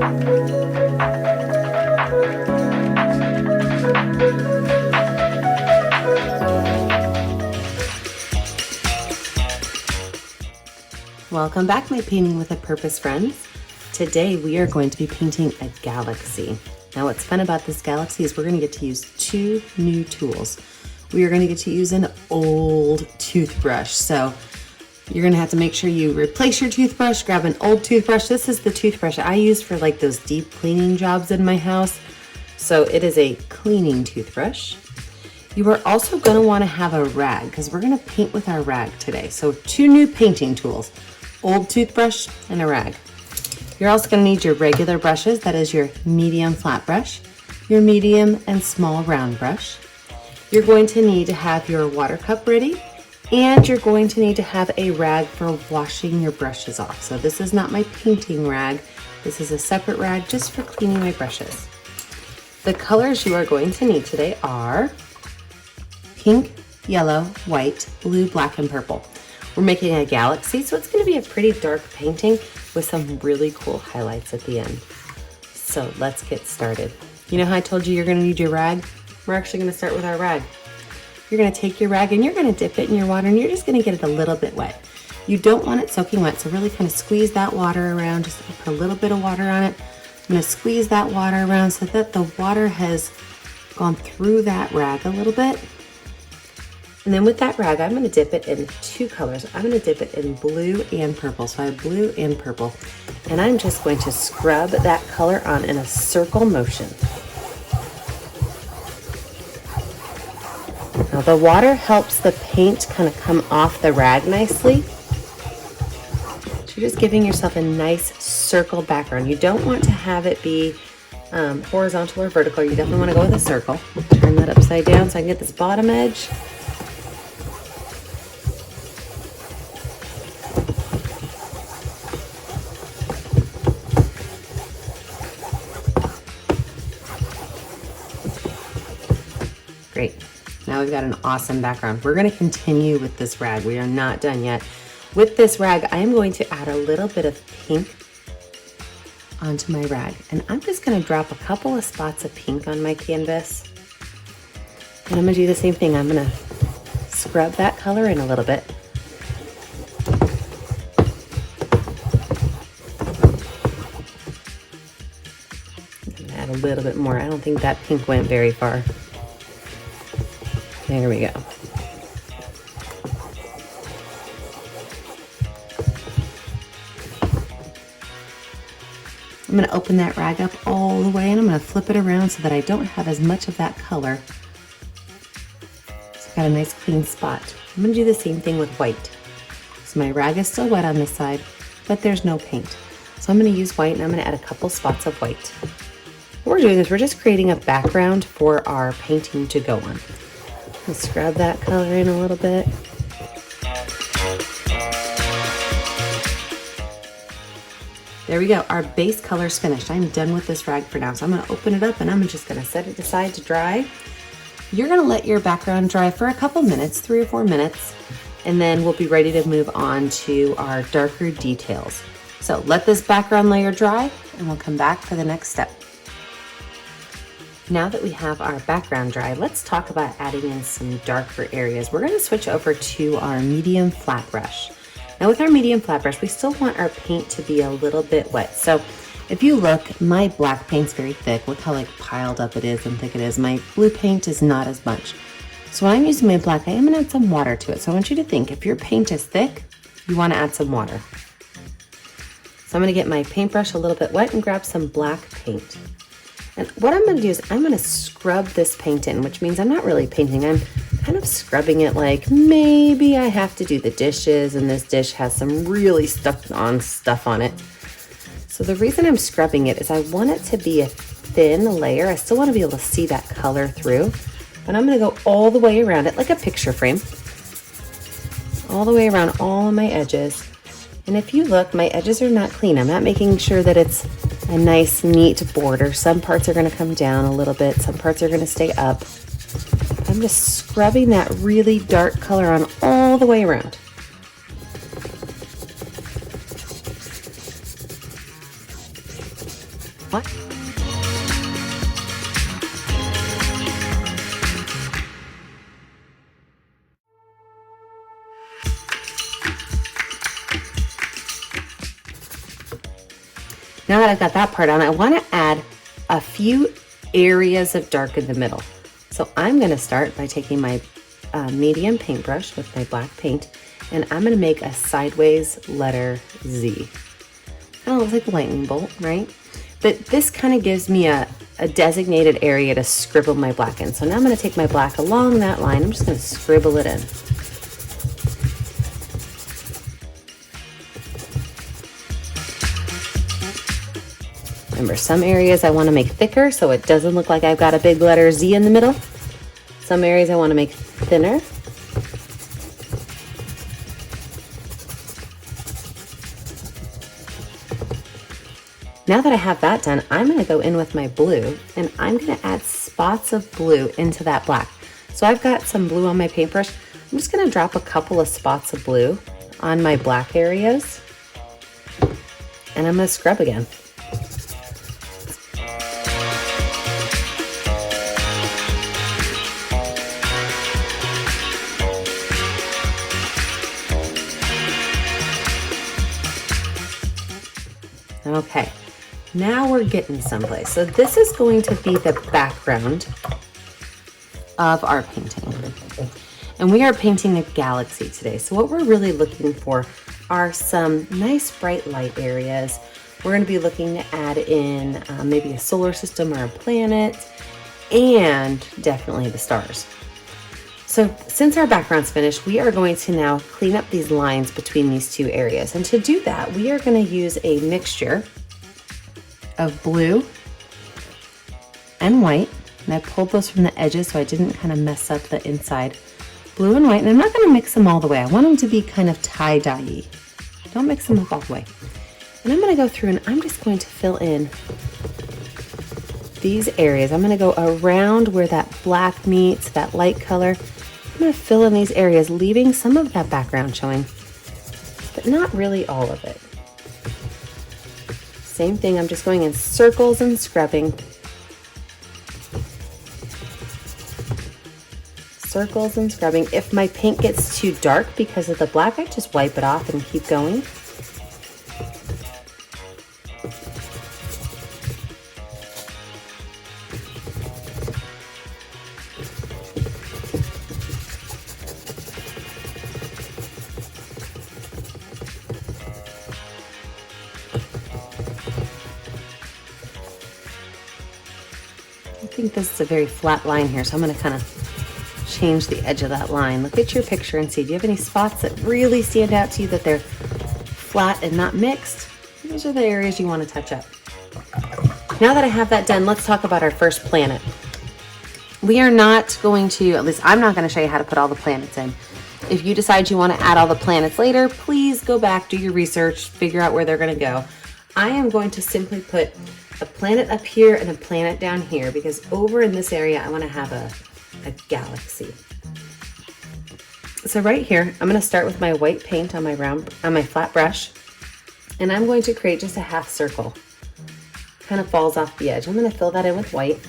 Welcome back, my Painting with a Purpose friends. Today we are going to be painting a galaxy. Now what's fun about this galaxy is we're going to get to use two new tools. We are going to get to use an old toothbrush. So you're going to have to make sure you replace your toothbrush, grab an old toothbrush. This is the toothbrush I use for like those deep cleaning jobs in my house. So it is a cleaning toothbrush. You are also going to want to have a rag because we're going to paint with our rag today. So two new painting tools. Old toothbrush and a rag. You're also going to need your regular brushes, that is your medium flat brush, your medium and small round brush. You're going to need to have your water cup ready, and you're going to need to have a rag for washing your brushes off. So this is not my painting rag, this is a separate rag just for cleaning my brushes. The colors you are going to need today are pink, yellow, white, blue, black, and purple. We're making a galaxy, so it's going to be a pretty dark painting with some really cool highlights at the end. So let's get started. You know how I told you you're going to need your rag? We're actually going to start with our rag. You're going to take your rag and you're going to dip it in your water, and you're just going to get it a little bit wet. You don't want it soaking wet, so really kind of squeeze that water around. Just put a little bit of water on it. I'm going to squeeze that water around so that the water has gone through that rag a little bit. And then with that rag, I'm going to dip it in two colors. I'm going to dip it in blue and purple. So I have blue and purple. And I'm just going to scrub that color on in a circle motion. Now the water helps the paint kind of come off the rag nicely. So you're just giving yourself a nice circle background. You don't want to have it be horizontal or vertical. You definitely want to go with a circle. Turn that upside down so I can get this bottom edge. Great. Now we've got an awesome background. We're going to continue with this rag. We are not done yet. With this rag, I am going to add a little bit of pink onto my rag. And I'm just going to drop a couple of spots of pink on my canvas. And I'm going to do the same thing. I'm going to scrub that color in a little bit. I'm going to add a little bit more. I don't think that pink went very far. There we go. I'm going to open that rag up all the way, and I'm going to flip it around so that I don't have as much of that color. So I've got a nice clean spot. I'm going to do the same thing with white. So my rag is still wet on this side, but there's no paint. So I'm going to use white, and I'm going to add a couple spots of white. What we're doing is we're just creating a background for our painting to go on. Let's scrub that color in a little bit. There we go. Our base color's finished. I'm done with this rag for now. So I'm going to open it up and I'm just going to set it aside to dry. You're going to let your background dry for a couple minutes, 3 or 4 minutes, and then we'll be ready to move on to our darker details. So let this background layer dry and we'll come back for the next step. Now that we have our background dry, let's talk about adding in some darker areas. We're going to switch over to our medium flat brush. Now with our medium flat brush, we still want our paint to be a little bit wet. So if you look, my black paint's very thick. Look how like piled up it is and thick it is. My blue paint is not as much. So when I'm using my black, I am going to add some water to it. So I want you to think, if your paint is thick, you want to add some water. So I'm going to get my paintbrush a little bit wet and grab some black paint. And what I'm going to do is I'm going to scrub this paint in, which means I'm not really painting. I'm kind of scrubbing it like maybe I have to do the dishes and this dish has some really stuck on stuff on it. So the reason I'm scrubbing it is I want it to be a thin layer. I still want to be able to see that color through. But I'm going to go all the way around it like a picture frame. All the way around all of my edges. And if you look, my edges are not clean. I'm not making sure that it's a nice, neat border. Some parts are going to come down a little bit. Some parts are going to stay up. I'm just scrubbing that really dark color on all the way around. What? Now that I've got that part on, I want to add a few areas of dark in the middle. So I'm going to start by taking my medium paintbrush with my black paint, and I'm going to make a sideways letter Z. Kind of looks like a lightning bolt, right? But this kind of gives me a designated area to scribble my black in. So now I'm going to take my black along that line. I'm just going to scribble it in. Remember, some areas I want to make thicker so it doesn't look like I've got a big letter Z in the middle. Some areas I want to make thinner. Now that I have that done, I'm going to go in with my blue and I'm going to add spots of blue into that black. So I've got some blue on my paintbrush. I'm just going to drop a couple of spots of blue on my black areas and I'm going to scrub again. Okay, now we're getting someplace. So this is going to be the background of our painting. And we are painting a galaxy today. So what we're really looking for are some nice bright light areas. We're going to be looking to add in maybe a solar system or a planet, and definitely the stars. So since our background's finished, we are going to now clean up these lines between these two areas. And to do that, we are going to use a mixture of blue and white. And I pulled those from the edges so I didn't kind of mess up the inside. Blue and white, and I'm not going to mix them all the way. I want them to be kind of tie-dye-y. Don't mix them up all the way. And I'm going to go through and I'm just going to fill in these areas. I'm going to go around where that black meets that light color. I'm going to fill in these areas, leaving some of that background showing, but not really all of it. Same thing, I'm just going in circles and scrubbing. Circles and scrubbing. If my paint gets too dark because of the black, I just wipe it off and keep going. I think this is a very flat line here, so I'm going to kind of change the edge of that line. Look at your picture and see, do you have any spots that really stand out to you that they're flat and not mixed? Those are the areas you want to touch up. Now that I have that done, let's talk about our first planet. We are not going to, at least I'm not going to show you how to put all the planets in. If you decide you want to add all the planets later, please go back, do your research, figure out where they're going to go. I am going to simply put a planet up here and a planet down here because over in this area I want to have a galaxy. So right here I'm going to start with my white paint on my flat brush, and I'm going to create just a half circle. Kind of falls off the edge. I'm going to fill that in with white.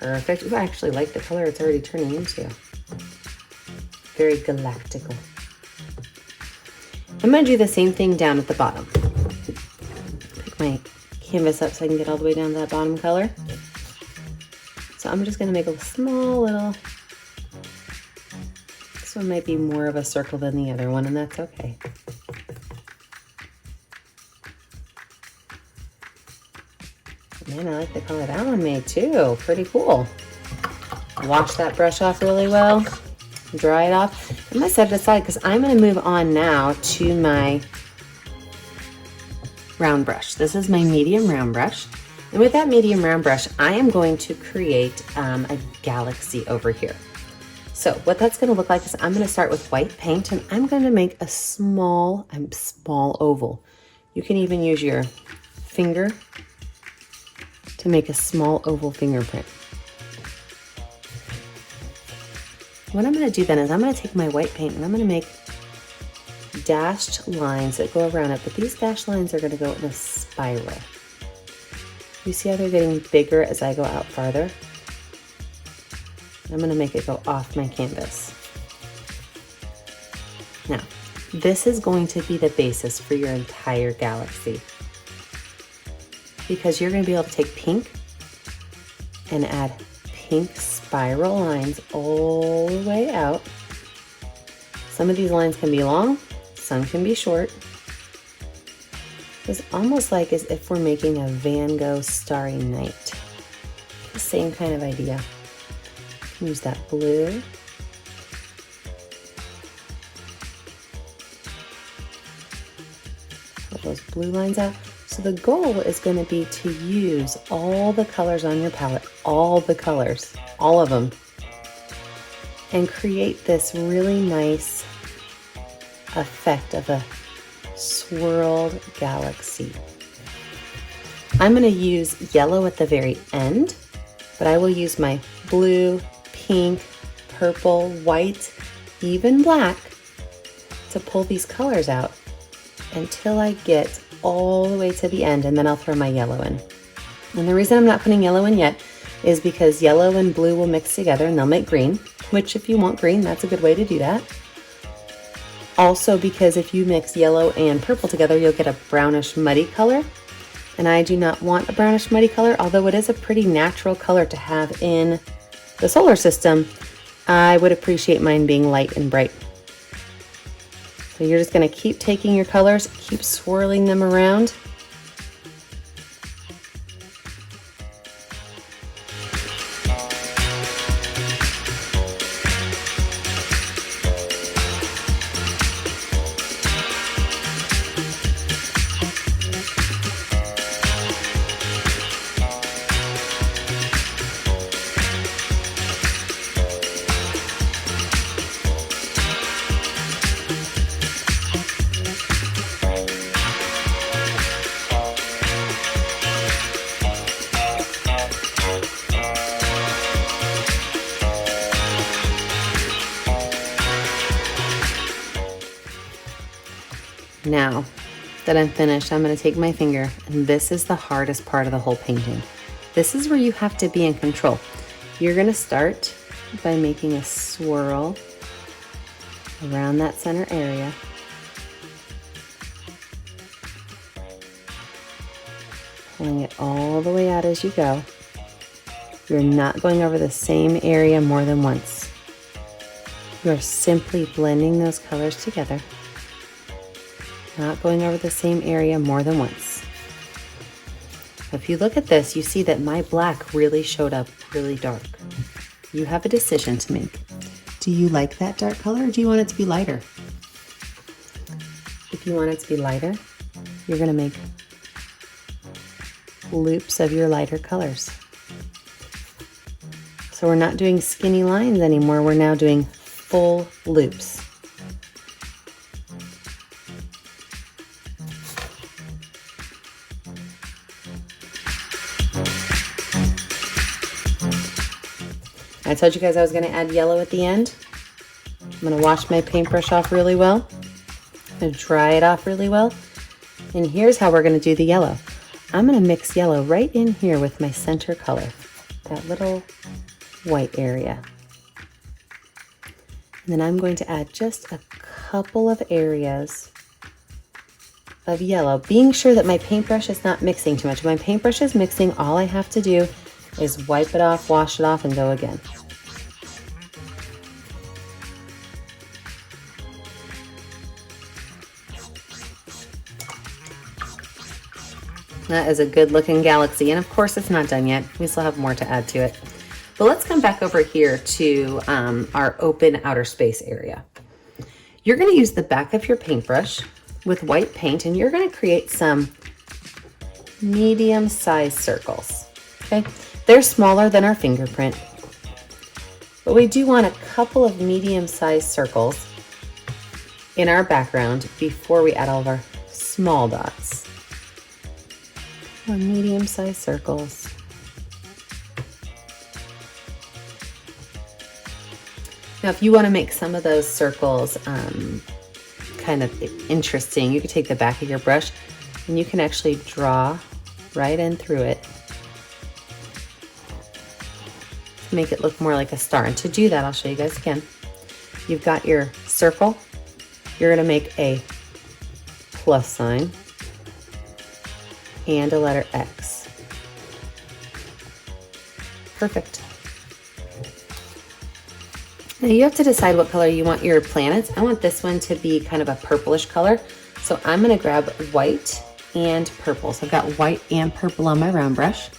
Perfect. Ooh, I actually like the color it's already turning into. Very galactical. I'm going to do the same thing down at the bottom. Pick my canvas up so I can get all the way down to that bottom color. So I'm just going to make a small little, this one might be more of a circle than the other one, and that's okay. Man, I like the color that one made too. Pretty cool. Wash that brush off really well. Dry it off. I'm going to set it aside because I'm going to move on now to my round brush. This is my medium round brush. And with that medium round brush, I am going to create a galaxy over here. So what that's going to look like is I'm going to start with white paint and I'm going to make a small oval. You can even use your finger to make a small oval fingerprint. What I'm going to do then is I'm going to take my white paint and I'm going to make dashed lines that go around it, but these dashed lines are going to go in a spiral. You see how they're getting bigger as I go out farther? I'm going to make it go off my canvas. Now, this is going to be the basis for your entire galaxy, because you're going to be able to take pink and add pink spiral lines all the way out. Some of these lines can be long, some can be short. It's almost like as if we're making a Van Gogh Starry Night. The same kind of idea. Use that blue. Put those blue lines out. So the goal is going to be to use all the colors on your palette, all the colors, all of them, and create this really nice effect of a swirled galaxy. I'm going to use yellow at the very end, but I will use my blue, pink, purple, white, even black to pull these colors out until I get all the way to the end, and then I'll throw my yellow in. And the reason I'm not putting yellow in yet is because yellow and blue will mix together and they'll make green, which if you want green, that's a good way to do that. Also because if you mix yellow and purple together, you'll get a brownish muddy color. And I do not want a brownish muddy color, although it is a pretty natural color to have in the solar system. I would appreciate mine being light and bright. So you're just going to keep taking your colors, keep swirling them around. Now that I'm finished, I'm going to take my finger, and this is the hardest part of the whole painting. This is where you have to be in control. You're going to start by making a swirl around that center area. Pulling it all the way out as you go. You're not going over the same area more than once. You're simply blending those colors together. Not going over the same area more than once. If you look at this, you see that my black really showed up really dark. You have a decision to make. Do you like that dark color, or do you want it to be lighter? If you want it to be lighter, you're going to make loops of your lighter colors. So we're not doing skinny lines anymore. We're now doing full loops. I told you guys I was going to add yellow at the end. I'm going to wash my paintbrush off really well. I'm going to dry it off really well. And here's how we're going to do the yellow. I'm going to mix yellow right in here with my center color, that little white area. And then I'm going to add just a couple of areas of yellow, being sure that my paintbrush is not mixing too much. If my paintbrush is mixing, all I have to do is wipe it off, wash it off, and go again. That is a good looking galaxy. And of course it's not done yet. We still have more to add to it. But let's come back over here to our open outer space area. You're going to use the back of your paintbrush with white paint, and you're going to create some medium-sized circles. Okay, they're smaller than our fingerprint, but we do want a couple of medium-sized circles in our background before we add all of our small dots. Or medium-sized circles. Now, if you want to make some of those circles kind of interesting, you can take the back of your brush and you can actually draw right in through it to make it look more like a star. And to do that, I'll show you guys again. You've got your circle. You're going to make a plus sign and a letter X. Perfect. Now you have to decide what color you want your planets. I want this one to be kind of a purplish color. So I'm gonna grab white and purple. So I've got white and purple on my round brush.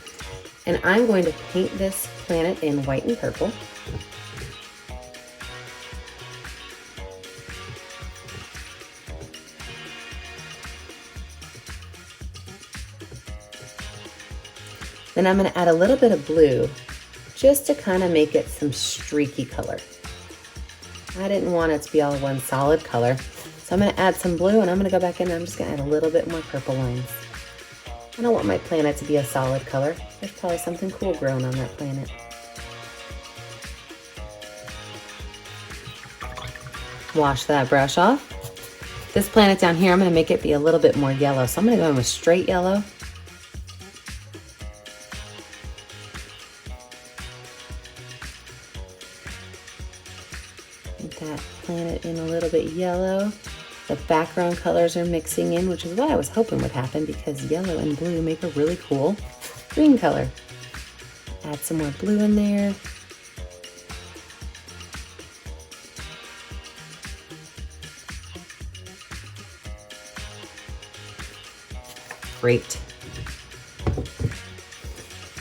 And I'm going to paint this planet in white and purple. Then I'm gonna add a little bit of blue just to kind of make it some streaky color. I didn't want it to be all one solid color. So I'm gonna add some blue and I'm gonna go back in and I'm just gonna add a little bit more purple lines. I don't want my planet to be a solid color. There's probably something cool growing on that planet. Wash that brush off. This planet down here, I'm gonna make it be a little bit more yellow. So I'm gonna go in with straight yellow. That planet in a little bit yellow. The background colors are mixing in, which is what I was hoping would happen because yellow and blue make a really cool green color. Add some more blue in there. Great.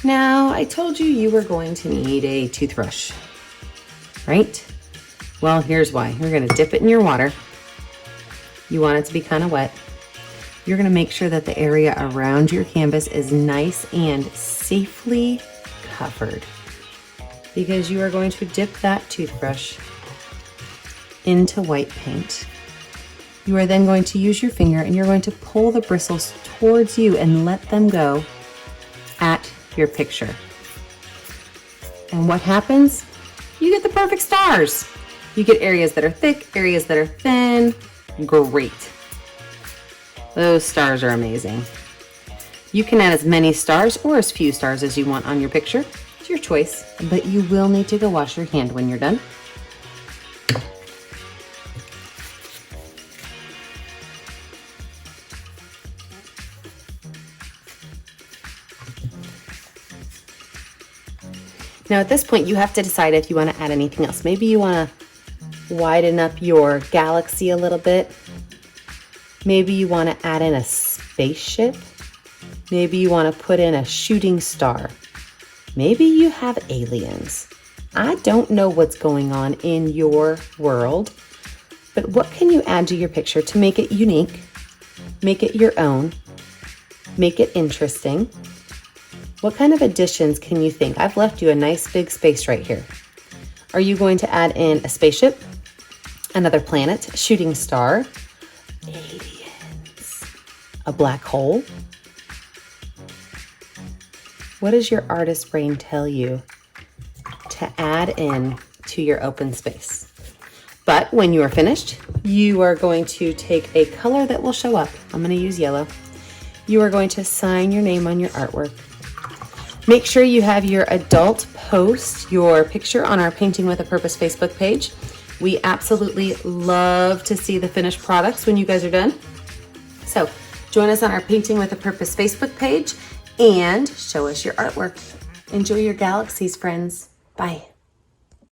Now, I told you you were going to need a toothbrush, right? Well, here's why. You're gonna dip it in your water. You want it to be kind of wet. You're gonna make sure that the area around your canvas is nice and safely covered because you are going to dip that toothbrush into white paint. You are then going to use your finger and you're going to pull the bristles towards you and let them go at your picture. And what happens? You get the perfect stars. You get areas that are thick, areas that are thin. Great. Those stars are amazing. You can add as many stars or as few stars as you want on your picture. It's your choice, but you will need to go wash your hand when you're done. Now at this point, you have to decide if you want to add anything else. Maybe you want to widen up your galaxy a little bit. Maybe you want to add in a spaceship. Maybe you want to put in a shooting star. Maybe you have aliens. I don't know what's going on in your world, but what can you add to your picture to make it unique, make it your own, make it interesting? What kind of additions can you think? I've left you a nice big space right here. Are you going to add in a spaceship, another planet, a shooting star, aliens, a black hole? What does your artist brain tell you to add in to your open space? But when you are finished, you are going to take a color that will show up. I'm going to use yellow. You are going to sign your name on your artwork. Make sure you have your adult post your picture on our Painting with a Purpose Facebook page. We absolutely love to see the finished products when you guys are done. So join us on our Painting with a Purpose Facebook page and show us your artwork. Enjoy your galaxies, friends. Bye.